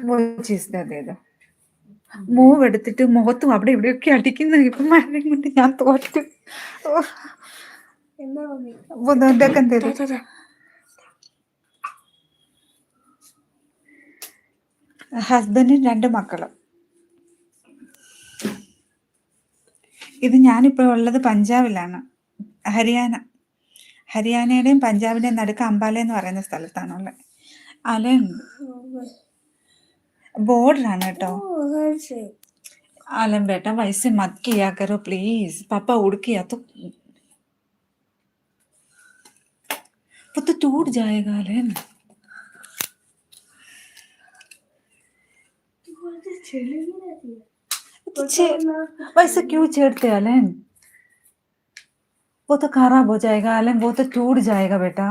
वो चीज़ दे दो. മൂവ് എടുത്തിട്ട് മുഖത്തും അവിടെ ഇവിടെയൊക്കെ അടിക്കുന്ന ഇപ്പം മഴയും കൊണ്ട് ഞാൻ തോറ്റു. ഓ, എന്താ മമ്മി? ഇതൊക്കെ എന്തേലും ഹസ്ബൻഡും 2 മക്കളും. ഇത് ഞാനിപ്പോൾ ഉള്ളത് പഞ്ചാബിലാണ്. ഹരിയാനയുടെയും പഞ്ചാബിന്റെയും നടുക്ക് അംബാല എന്ന് പറയുന്ന സ്ഥലത്താണുള്ളത്. അലൻ ബോർഡറാണ് കേട്ടോ. आलम बेटा वैसे मत किया करो प्लीज, पापा उड़ किया तो वो तो टूट जाएगा आलम. वैसे क्यों छेड़ते आलम? वो तो खराब हो जाएगा आलम, वो तो टूट जाएगा बेटा.